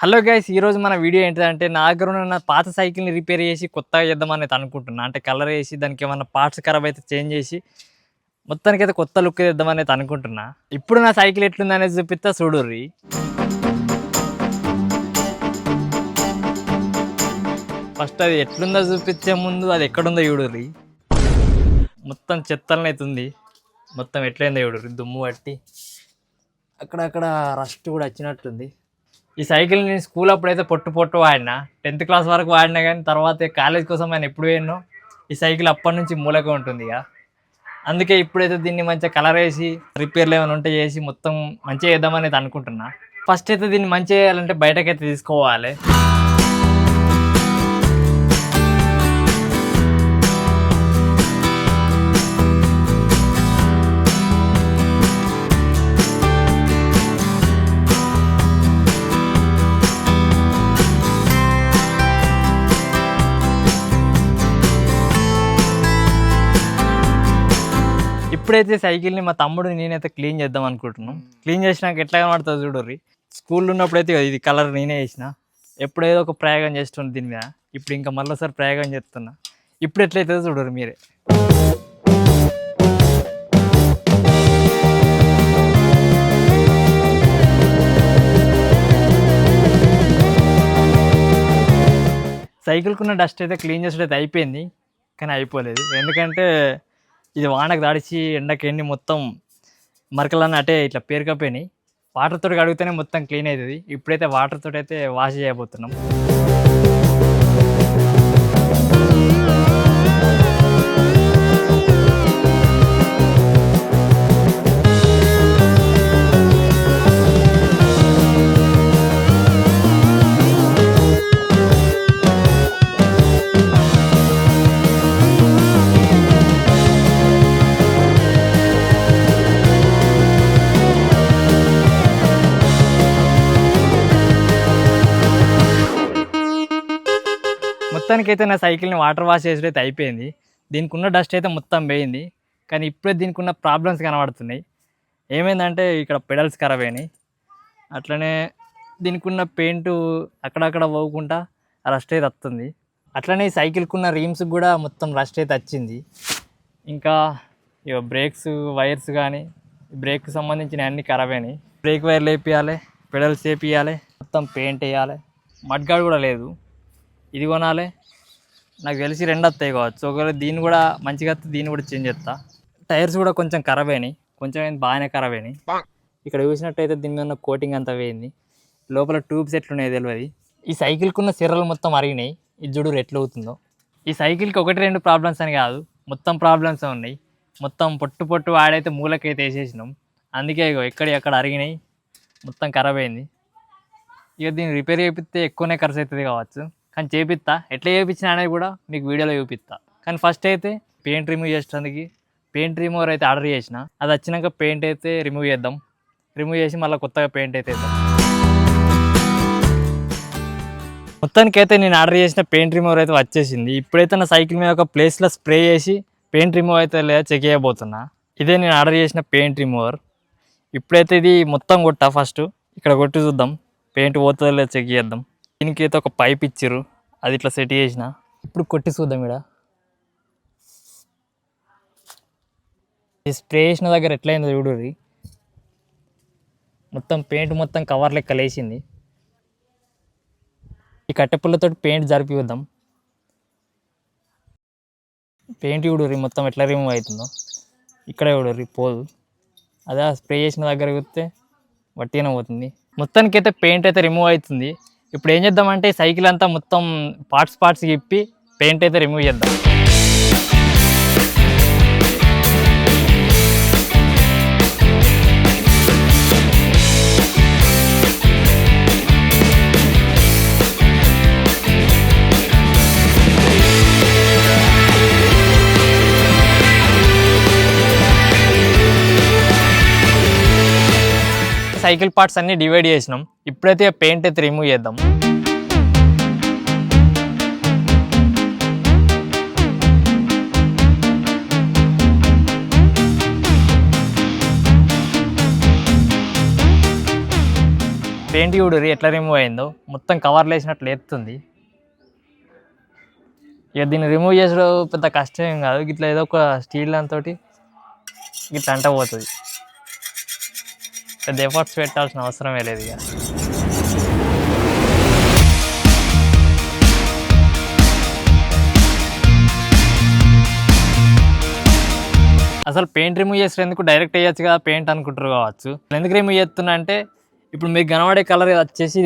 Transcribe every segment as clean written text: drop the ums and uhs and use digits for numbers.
Hello guys, ఈరోజు మన video ఏంటిదంటే నా దగ్గర ఉన్న పాత సైకిల్ని రిపేర్ చేసి కొత్తగా చేద్దామని అయితే అనుకుంటున్నా. అంటే కలర్ వేసి దానికి ఏమన్నా పార్ట్స్ ఖరాబ్ అయితే చేంజ్ చేసి మొత్తానికైతే కొత్త లుక్ ఇద్దామని అయితే అనుకుంటున్నా. ఇప్పుడు నా సైకిల్ ఎట్లుంది అనేది చూపిస్తా చూడుర్రి. ఫస్ట్ అది ఎట్లుందో చూపించే ముందు అది ఎక్కడుందో చూడుర్రి. మొత్తం చెత్తలనే అవుతుంది. మొత్తం ఎట్లయిందో చూడుర్రి, దుమ్ము పట్టి అక్కడక్కడ రస్ట్ కూడా వచ్చినట్టుంది. ఈ సైకిల్ నేను స్కూల్ అప్పుడైతే పొట్టు వాడినా, 10th క్లాస్ వరకు వాడినా, కానీ తర్వాత కాలేజ్ కోసం ఆయన ఎప్పుడు పోయినో ఈ సైకిల్ అప్పటి నుంచి మూలగా ఉంటుంది. ఇక అందుకే ఇప్పుడైతే దీన్ని మంచిగా కలర్ వేసి రిపేర్లు ఏమైనా ఉంటే చేసి మొత్తం మంచిగా చేద్దామని అయితే అనుకుంటున్నా. ఫస్ట్ అయితే దీన్ని మంచిగా చేయాలంటే బయటకైతే తీసుకోవాలి. ఇప్పుడైతే సైకిల్ని మా తమ్ముడు నేనైతే క్లీన్ చేద్దాం అనుకుంటున్నాం. క్లీన్ చేసినాక ఎట్లా కనబడుతుంది చూడర్రి. స్కూల్లో ఉన్నప్పుడైతే ఇది కలర్ నేనే వేసిన, ఎప్పుడేదో ఒక ప్రయోగం చేస్తుంది దీని మీద. ఇప్పుడు ఇంకా మళ్ళీసారి ప్రయోగం చేస్తున్నా. ఇప్పుడు ఎట్లయితే చూడరు మీరే. సైకిల్కున్న డస్ట్ అయితే క్లీన్ చేసేటైతే అయిపోయింది, కానీ అయిపోలేదు. ఎందుకంటే ఇది వానకు తడిచి ఎండకి ఎండి మొత్తం మరకలన్నీ అటే ఇట్లా పేరుకపోయినాయి. వాటర్ తోటి కడిగితేనే మొత్తం క్లీన్ అవుతుంది. ఇప్పుడైతే వాటర్ తోటి అయితే వాష్ చేయబోతున్నాం. మొత్తానికైతే నా సైకిల్ని వాటర్ వాష్ చేసేటైతే అయిపోయింది. దీనికి ఉన్న డస్ట్ అయితే మొత్తం పోయింది, కానీ ఇప్పుడే దీనికి ఉన్న ప్రాబ్లమ్స్ కనబడుతున్నాయి. ఏమైందంటే ఇక్కడ పెడల్స్ ఖరాబ్ అయినాయి, అట్లనే దీనికి ఉన్న పెయింట్ అక్కడక్కడ పోకుండా రస్ట్ అయితే వస్తుంది. అట్లనే ఈ సైకిల్కి ఉన్న రీమ్స్కి కూడా మొత్తం రస్ట్ అయితే వచ్చింది. ఇంకా ఇక బ్రేక్స్ వైర్స్ కానీ బ్రేక్కి సంబంధించిన అన్నీ ఖరాబ్ అయినాయి. బ్రేక్ వైర్లు వేపియాలి, పెడల్స్ వేపియాలి, మొత్తం పెయింట్ వేయాలి. మడ్గాడ్ కూడా లేదు, ఇది కొనాలి. నాకు తెలిసి 2 వస్తాయి కావచ్చు. ఒకవేళ దీన్ని కూడా మంచిగా వస్తే దీన్ని కూడా చేంజ్ చేస్తా. టైర్స్ కూడా కొంచెం ఖరాబ్ అయినాయి, కొంచెం బాగానే ఖరాబ్ అయినాయి. ఇక్కడ చూసినట్టయితే దీని మీద ఉన్న కోటింగ్ అంతా వేయింది, లోపల ట్యూబ్స్ ఎట్లున్నాయి తెలియదు. ఈ సైకిల్కి ఉన్న సిర్రలు మొత్తం అరిగినాయి. ఇది చూడు ఎట్లా అవుతుందో. ఈ సైకిల్కి 1-2 ప్రాబ్లమ్స్ అని కాదు, మొత్తం ప్రాబ్లమ్స్ ఉన్నాయి. మొత్తం పొట్టు వాడైతే మూలకైతే వేసేసినాం. అందుకే ఎక్కడ అరిగినాయి, మొత్తం ఖరాబ్ అయింది. ఇక దీన్ని రిపేర్ చేపిస్తే ఎక్కువనే ఖర్చు అవుతుంది కావచ్చు, కానీ చేపిస్తా. ఎట్లా చేయించినా అనేది కూడా మీకు వీడియోలో చూపిస్తా. కానీ ఫస్ట్ అయితే పెయింట్ రిమూవ్ చేసేందుకు పెయింట్ రిమూవర్ అయితే ఆర్డర్ చేసిన. అది వచ్చినాక పెయింట్ అయితే రిమూవ్ చేద్దాం. రిమూవ్ చేసి మళ్ళీ కొత్తగా పెయింట్ అయితే వేద్దాం. మొత్తానికైతే నేను ఆర్డర్ చేసిన పెయింట్ రిమూవర్ అయితే వచ్చేసింది. ఇప్పుడైతే నా సైకిల్ మీద ఒక ప్లేస్లో స్ప్రే చేసి పెయింట్ రిమూవ్ అయితే లేదా చెక్ చేయబోతున్నా. ఇదే నేను ఆర్డర్ చేసిన పెయింట్ రిమూవర్. ఇప్పుడైతే ఇది మొత్తం కొట్టా. ఫస్ట్ ఇక్కడ కొట్టి చూద్దాం పెయింట్ పోతుందో లేదా చెక్ చేద్దాం. దీనికి అయితే ఒక పైప్ ఇచ్చిర్రు, అది ఇట్లా సెట్ చేసిన. ఇప్పుడు కొట్టి చూద్దాం. ఇక్కడ ఈ స్ప్రే చేసిన దగ్గర ఎట్లయిందో చూడుర్రి. మొత్తం పెయింట్ మొత్తం కవర్ లెక్క లేచింది. ఈ కట్టెపుల్లతో పెయింట్ జరిపిద్దాం. పెయింట్ చూడుర్రి మొత్తం ఎట్లా రిమూవ్ అవుతుందో. ఇక్కడ చూడుర్రి పోదు, అదే స్ప్రే చేసిన దగ్గర చూస్తే వట్టిగానే పోతుంది. మొత్తానికైతే పెయింట్ అయితే రిమూవ్ అవుతుంది. ఇప్పుడు ఏం చేద్దామంటే సైకిల్ అంతా మొత్తం పార్ట్స్ ఇప్పి పెయింట్ అయితే రిమూవ్ చేద్దాం. సైకిల్ పార్ట్స్ అన్నీ డివైడ్ చేసినాం. ఇప్పుడైతే పెయింట్ అయితే రిమూవ్ చేద్దాం. పెయింట్ చూడరు ఎట్లా రిమూవ్ అయిందో, మొత్తం కవర్లు వేసినట్లు ఎత్తుంది. ఇక దీన్ని రిమూవ్ చేసుడు పెద్ద కష్టం ఏం కాదు, ఇట్లా ఏదో ఒక స్టీల్ దాంతో ఇట్లా అంట పోతుంది. పెద్ద ఎఫర్ట్స్ పెట్టాల్సిన అవసరమే లేదు ఇక. అసలు పెయింట్ రిమూవ్ చేసేందుకు డైరెక్ట్ వేయచ్చు కదా పెయింట్ అనుకుంటారు కావచ్చు. ఎందుకు రిమూవ్ చేస్తున్నా అంటే ఇప్పుడు మీకు కనబడే కలర్ వచ్చేసి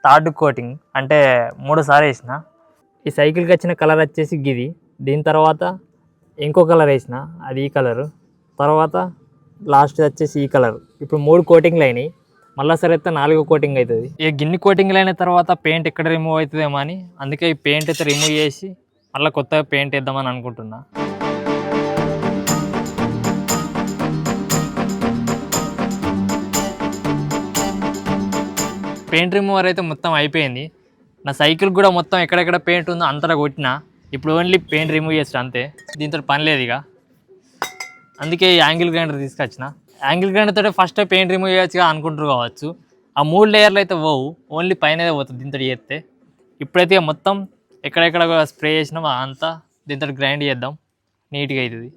థర్డ్ కోటింగ్, అంటే 3 సార్లు వేసిన. ఈ సైకిల్కి వచ్చిన కలర్ వచ్చేసి గిది, దీని తర్వాత ఇంకో కలర్ వేసిన, అది ఈ కలరు, తర్వాత లాస్ట్ వచ్చేసి ఈ కలర్. ఇప్పుడు 3 కోటింగ్లు అయినాయి, మళ్ళీ సరే అయితే 4వ కోటింగ్ అవుతుంది. ఇక గిన్ని కోటింగ్లు అయిన తర్వాత పెయింట్ ఎక్కడ రిమూవ్ అవుతుందేమో అని, అందుకే ఈ పెయింట్ అయితే రిమూవ్ చేసి మళ్ళీ కొత్తగా పెయింట్ వేద్దామని అనుకుంటున్నా. పెయింట్ రిమూవర్ అయితే మొత్తం అయిపోయింది. నా సైకిల్ కూడా మొత్తం ఎక్కడెక్కడ పెయింట్ ఉందో అంతటా కొట్టిన. ఇప్పుడు ఓన్లీ పెయింట్ రిమూవ్ చేస్తా అంతే, దీంతో పని లేదు ఇక. అందుకే ఈ యాంగిల్ గ్రైండర్ తీసుకొచ్చిన. యాంగిల్ గ్రైండర్ తోటే ఫస్ట్ పెయింట్ రిమూవ్ చేయొచ్చుగా అనుకుంటారు కావచ్చు. ఆ 3 లేయర్లు అయితే పోవు, ఓన్లీ పైనదే పోతుంది దీంతో చేస్తే. ఇప్పుడైతే మొత్తం ఎక్కడెక్కడ స్ప్రే చేసినాం అంతా దీంతో గ్రైండ్ చేద్దాం, నీట్గా అవుతుంది.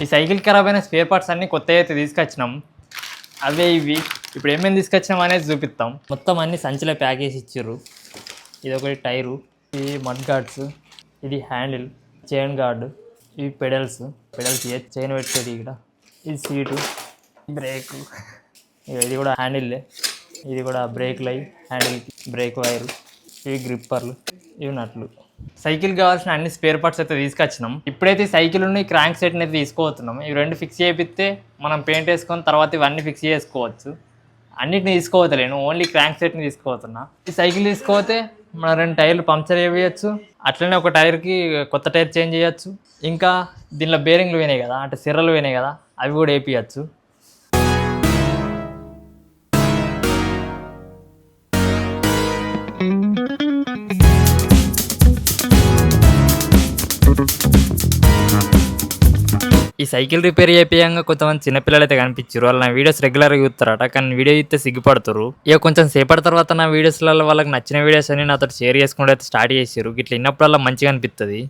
ఈ సైకిల్ ఖరాబ్ అయిన స్పేర్ పార్ట్స్ అన్నీ కొత్త అయితే తీసుకొచ్చినాం. అవే ఇవి ఇప్పుడు ఏమేమి తీసుకొచ్చినాం అనేది చూపిస్తాం. మొత్తం అన్ని సంచిలో ప్యాక్ చేసి ఇచ్చారు. ఇది ఒకటి టైరు, ఇది మడ్ గార్డ్స్, ఇది హ్యాండిల్, చైన్ గార్డు, ఇవి పెడల్స్ చైన్ పెట్టేది ఇక్కడ, ఇది సీటు, బ్రేకు, ఇది కూడా హ్యాండిల్లే, ఇది కూడా బ్రేక్ లై, హ్యాండిల్ బ్రేక్ వైరు, ఇవి గ్రిప్పర్లు, ఇవి నట్లు. సైకిల్ కావాల్సిన అన్ని స్పేర్ పార్ట్స్ అయితే తీసుకొచ్చినాం. ఇప్పుడైతే సైకిల్ ఉన్న క్రాంక్ సెట్ని అయితే తీసుకోవస్తున్నాం. ఇవి 2 ఫిక్స్ చేపిస్తే మనం పెయింట్ వేసుకొని తర్వాత ఇవన్నీ ఫిక్స్ చేసుకోవచ్చు. అన్నిటిని తీసుకోవట్లేను, ఓన్లీ క్రాంక్ సెట్ని తీసుకోవతున్నా. ఈ సైకిల్ తీసుకోతే మనం 2 టైర్లు పంక్చర్ చేయవచ్చు, అట్లనే ఒక టైర్కి కొత్త టైర్ చేంజ్ చేయొచ్చు. ఇంకా దీనిలో బేరింగ్లు పోయినాయి కదా, అంటే సిర్రలు పోయినాయి కదా, అవి కూడా వేపించచ్చు. ఈ సైకిల్ రిపేర్ చేయంగా కొంతమంది చిన్నపిల్లలు అయితే కనిపించారు. వాళ్ళు నా వీడియోస్ రెగ్యులర్గా చూస్తారట, కానీ వీడియో చూస్తే సిగ్గుపడతారు. ఇక కొంచెం సేపటి తర్వాత నా వీడియోస్లలో వాళ్ళకి నచ్చిన వీడియోస్ అని నాతో షేర్ చేసుకుంటూ అయితే స్టార్ట్ చేసారు. ఇట్లా విన్నప్పుడల్లా మంచిగా అనిపిస్తుంది.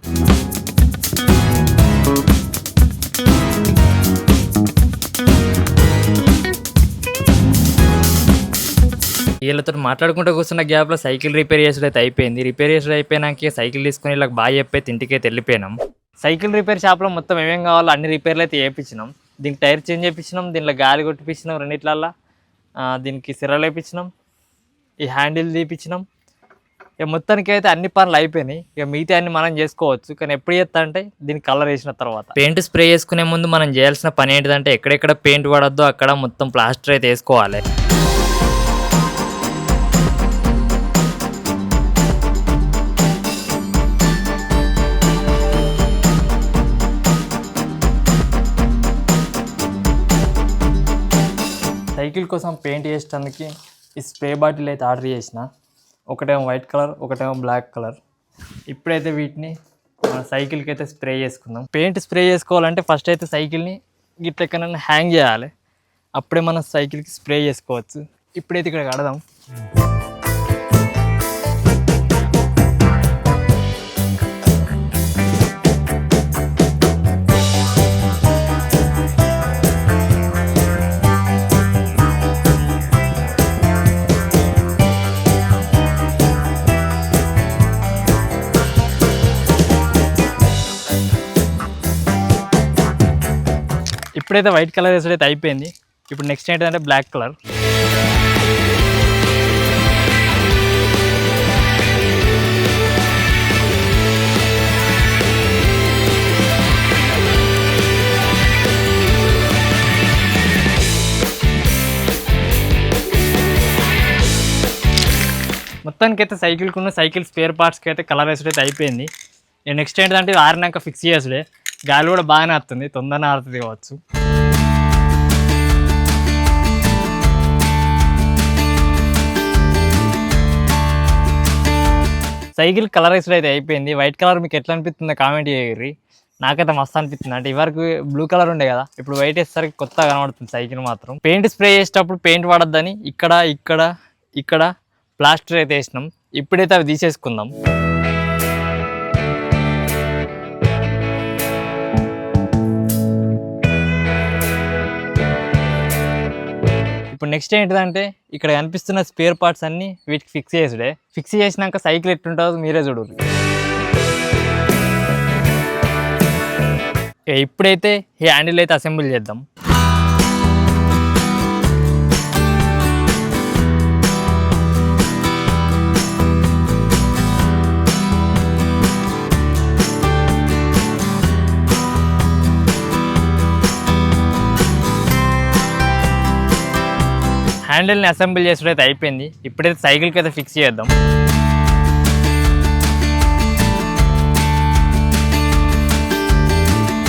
వీళ్ళతో మాట్లాడుకుంటూ కూర్చున్న గ్యాప్లో సైకిల్ రిపేర్ చేసుడు అయితే అయిపోయింది. రిపేర్ చేసుడు అయిపోయినాక సైకిల్ తీసుకుని ఇలా బాగా చెప్పి ఇంటికైతే వెళ్ళిపోయినాం. సైకిల్ రిపేర్ షాప్లో మొత్తం ఏమేం కావాలో అన్ని రిపేర్లు అయితే చేయించినాం. దీనికి టైర్ చేంజ్ చేయించినాం, దీనిలో గాలి కొట్టిపించినాం రెండిట్లల్లో, దీనికి సిర్రలు వేయించినాం, ఈ హ్యాండిల్ తీపించినాం. ఇక మొత్తానికి అయితే అన్ని పనులు అయిపోయినాయి. ఇక మిగతా అన్ని మనం చేసుకోవచ్చు, కానీ ఎప్పుడు చేస్తా అంటే దీనికి కలర్ వేసిన తర్వాత. పెయింట్ స్ప్రే చేసుకునే ముందు మనం చేయాల్సిన పని ఏంటిదంటే ఎక్కడెక్కడ పెయింట్ పడద్దో అక్కడ మొత్తం ప్లాస్టర్ అయితే వేసుకోవాలి. సైకిల్ కోసం పెయింట్ చేసేటానికి ఈ స్ప్రే బాటిల్ అయితే ఆర్డర్ చేసిన. ఒకటేమో వైట్ కలర్, ఒకటేమో బ్లాక్ కలర్. ఇప్పుడైతే వీటిని మన సైకిల్కి అయితే స్ప్రే చేసుకుందాం. పెయింట్ స్ప్రే చేసుకోవాలంటే ఫస్ట్ అయితే సైకిల్ని గిట్ల ఎక్కడైనా హ్యాంగ్ చేయాలి, అప్పుడే మనం సైకిల్కి స్ప్రే చేసుకోవచ్చు. ఇప్పుడైతే ఇక్కడ కడదాం. ఇప్పుడైతే వైట్ కలర్ వేసేది అయిపోయింది. ఇప్పుడు నెక్స్ట్ ఏంటంటే బ్లాక్ కలర్. మొత్తానికి అయితే సైకిల్కున్న సైకిల్ స్పేర్ పార్ట్స్కి అయితే కలర్ వేసేది అయితే అయిపోయింది. నెక్స్ట్ ఏంటంటే ఆరినాక ఫిక్స్ చేసుడే. గాలి కూడా బాగానే వస్తుంది, తొందరనే ఆరుతుంది కావచ్చు. సైకిల్ కలరైజ్డ్ అయితే అయిపోయింది. వైట్ కలర్ మీకు ఎట్లా అనిపిస్తుందో కామెంట్ చేయర్రి. నాకైతే మస్తు అనిపిస్తుంది. అంటే ఇవరకు బ్లూ కలర్ ఉండే కదా, ఇప్పుడు వైట్ వేసేసరికి కొత్తగా కనబడుతుంది సైకిల్ మాత్రం. పెయింట్ స్ప్రే చేసేటప్పుడు పెయింట్ వాడొద్దని ఇక్కడ ఇక్కడ ఇక్కడ ప్లాస్టర్ అయితే వేసినాం. ఇప్పుడైతే అవి తీసేసుకుందాం. ఇప్పుడు నెక్స్ట్ ఏంటిదంటే ఇక్కడ కనిపిస్తున్న స్పేర్ పార్ట్స్ అన్నీ వీటికి ఫిక్స్ చేసుడే. ఫిక్స్ చేసినాక సైకిల్ ఎట్లుంటుందో మీరే చూడరు. ఇప్పుడైతే ఈ హ్యాండిల్ అయితే అసెంబుల్ చేద్దాం. హ్యాండిల్ని అసెంబుల్ చేసుడైతే అయిపోయింది. ఇప్పుడైతే సైకిల్కి అయితే ఫిక్స్ చేద్దాం.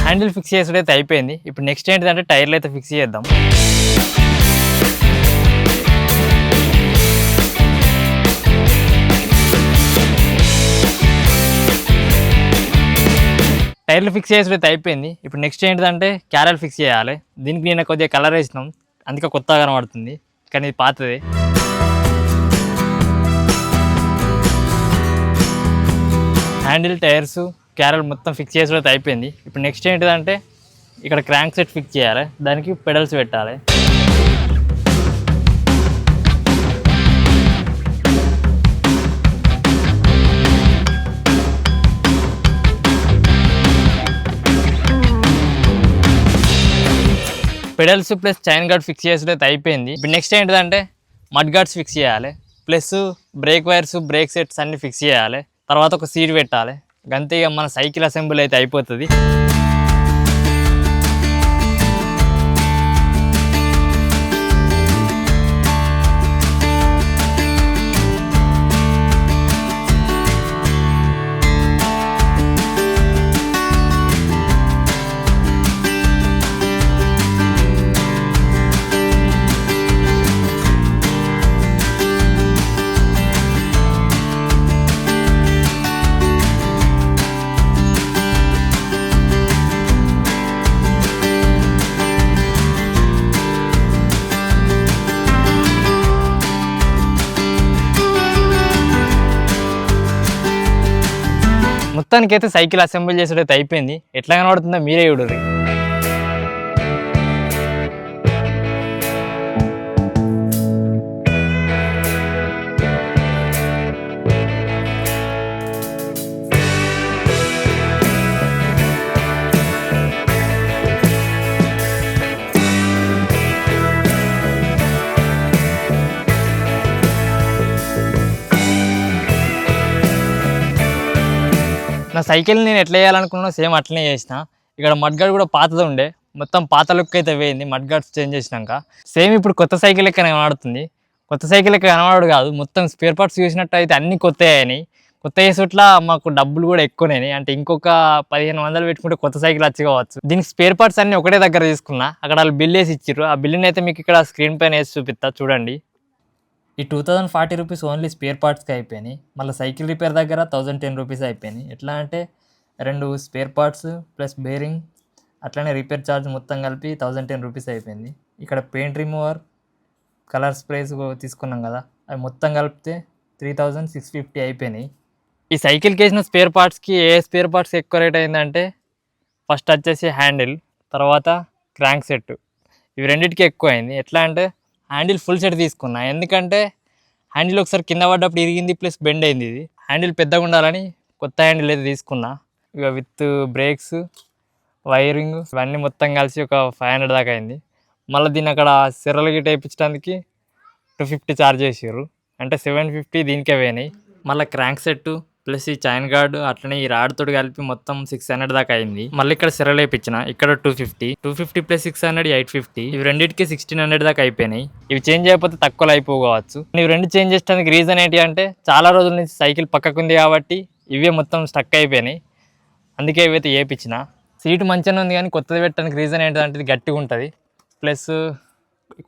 హ్యాండిల్ ఫిక్స్ చేసుడైతే అయిపోయింది. ఇప్పుడు నెక్స్ట్ ఏంటిదంటే టైర్లు అయితే ఫిక్స్ చేద్దాం. టైర్లు ఫిక్స్ చేసుడైతే అయిపోయింది. ఇప్పుడు నెక్స్ట్ ఏంటిదంటే క్యారెల్ ఫిక్స్ చేయాలి. దీనికి నేను కొద్దిగా కలర్ వేసినాం, అందుకే కొత్తగా కనబడుతుంది, కానీ ఇది పాతది. హ్యాండిల్, టైర్స్, క్యారెల్ మొత్తం ఫిక్స్ చేసేది అయిపోయింది. ఇప్పుడు నెక్స్ట్ ఏంటిదంటే ఇక్కడ క్రాంక్ సెట్ ఫిక్స్ చేయాలి, దానికి పెడల్స్ పెట్టాలి. Pedals plus chain guard fix చేసేది అయిపోయింది. ఇప్పుడు నెక్స్ట్ ఏంటిదంటే మడ్ గార్డ్స్ ఫిక్స్ చేయాలి, plus brake wires, brake sets అన్ని ఫిక్స్ చేయాలి. తర్వాత ఒక సీట్ పెట్టాలి. గంతే, ఇక మన సైకిల్ అసెంబుల్ అయితే అయిపోతుంది. మొత్తానికైతే సైకిల్ అసెంబుల్ చేసేటైతే అయిపోయింది. ఎట్లా కనబడుతుందో మీరే చూడరు. నా సైకిల్ నేను ఎట్లా చేయాలనుకున్నా సేమ్ అట్లనే చేసిన. ఇక్కడ మడ్గార్డ్ కూడా పాతది ఉండే, మొత్తం పాత లుక్ అయితే పోయింది మడ్గార్డ్స్ చేంజ్ చేసినాక. సేమ్ ఇప్పుడు కొత్త సైకిల్ లెక్క కనబడుతుంది. కొత్త సైకిల్ లెక్క కనబడు కాదు, మొత్తం స్పేర్ పార్ట్స్ చూసినట్టు అయితే అన్నీ కొత్త అయినాయి. కొత్త చేసేట్లా మాకు డబ్బులు కూడా ఎక్కువనే. అంటే ఇంకొక 1500 పెట్టుకుంటే కొత్త సైకిల్ వచ్చి కావచ్చు. దీనికి స్పేర్ పార్ట్స్ అన్నీ ఒకటే దగ్గర తీసుకున్నా. అక్కడ వాళ్ళు బిల్ వేసి ఇచ్చారు. ఆ బిల్లుని అయితే మీకు ఇక్కడ స్క్రీన్ పైన వేసి చూపిస్తా చూడండి. ఈ 2040 రూపీస్ ఓన్లీ స్పేర్ పార్ట్స్కి అయిపోయినాయి. మళ్ళీ సైకిల్ రిపేర్ దగ్గర 1010 రూపీస్ అయిపోయినాయి. ఎట్లా అంటే 2 స్పేర్ పార్ట్స్ ప్లస్ బేరింగ్ అట్లనే రిపేర్ ఛార్జ్ మొత్తం కలిపి 1010 రూపీస్ అయిపోయింది. ఇక్కడ పెయింట్ రిమూవర్, కలర్ స్ప్రేస్ తీసుకున్నాం కదా, అవి మొత్తం కలిపితే 3650 అయిపోయినాయి. ఈ సైకిల్కి వేసిన స్పేర్ పార్ట్స్కి ఏ స్పేర్ పార్ట్స్ ఎక్కువ రేట్ అయిందంటే ఫస్ట్ వచ్చేసి హ్యాండిల్, తర్వాత క్రాంక్ సెట్, ఇవి రెండింటికి ఎక్కువ అయింది. ఎట్లా అంటే హ్యాండిల్ ఫుల్ సెట్ తీసుకున్నా, ఎందుకంటే హ్యాండిల్ ఒకసారి కింద పడ్డప్పుడు ఇరిగింది ప్లస్ బెండ్ అయింది. ఇది హ్యాండిల్ పెద్దగా ఉండాలని కొత్త హ్యాండిల్ అయితే తీసుకున్నా. ఇక విత్ బ్రేక్స్, వైరింగ్ ఇవన్నీ మొత్తం కలిసి ఒక 500 దాకా అయింది. మళ్ళీ దీన్ని అక్కడ సిర్రలు గిట్ట వేయించడానికి 250 ఛార్జ్ చేసారు, అంటే 750 దీనికే పోయినాయి. మళ్ళీ క్రాంక్ సెట్ ప్లస్ ఈ చైన్ గార్డు అట్లనే ఈ రాడ్ తోటి కలిపి మొత్తం 600 దాకా అయింది. మళ్ళీ ఇక్కడ సిర్రలు వేయించిన, ఇక్కడ 250 ప్లస్ 600 850, ఇవి రెండింటికి 1600 దాకా అయిపోయినాయి. ఇవి చేంజ్ అయిపోతే తక్కువలో అయిపోవచ్చు. ఇవి రెండు చేంజ్ చేయడానికి రీజన్ ఏంటి అంటే చాలా రోజుల నుంచి సైకిల్ పక్కకు ఉంది కాబట్టి ఇవే మొత్తం స్టక్ అయిపోయినాయి, అందుకే ఇవైతే వేయించిన. సీటు మంచిగానే ఉంది కానీ కొత్తది పెట్టడానికి రీజన్ ఏంటంటే ఇది గట్టిగా ఉంటుంది ప్లస్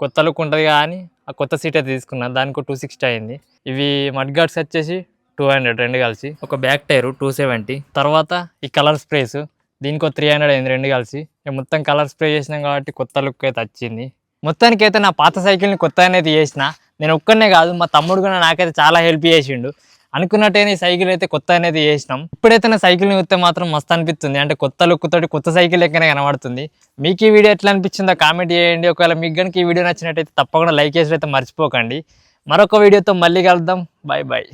కొత్త లుక్ ఉంటుంది. కానీ ఆ కొత్త సీట్ అయితే తీసుకున్నాను, దానికి 260 అయింది. ఇవి మడ్ గార్డ్స్ వచ్చేసి 200 రెండు కలిసి. ఒక బ్యాక్ టైరు 270. తర్వాత ఈ కలర్ స్ప్రేస్ దీనికి 300 అయింది రెండు కలిసి. మొత్తం కలర్ స్ప్రే చేసినాం కాబట్టి కొత్త లుక్ అయితే వచ్చింది. మొత్తానికి అయితే నా పాత సైకిల్ని కొత్త అనేది చేసిన. నేను ఒక్కనే కాదు, మా తమ్ముడు కూడా నాకైతే చాలా హెల్ప్ చేసిండు. అనుకున్నట్టే ఈ సైకిల్ అయితే కొత్త అనేది చేసినాం. ఇప్పుడైతే నా సైకిల్ని చూస్తే మాత్రం మస్తు అనిపిస్తుంది. అంటే కొత్త లుక్ తోటి కొత్త సైకిల్ లెక్కనే కనబడుతుంది. మీకు ఈ వీడియో ఎట్లా అనిపించిందో కామెంట్ చేయండి. ఒకవేళ మీకు కనుక ఈ వీడియో నచ్చినట్టయితే తప్పకుండా లైక్ చేసి అయితే మర్చిపోకండి. మరొక వీడియోతో మళ్ళీ కలుద్దాం. Bye bye.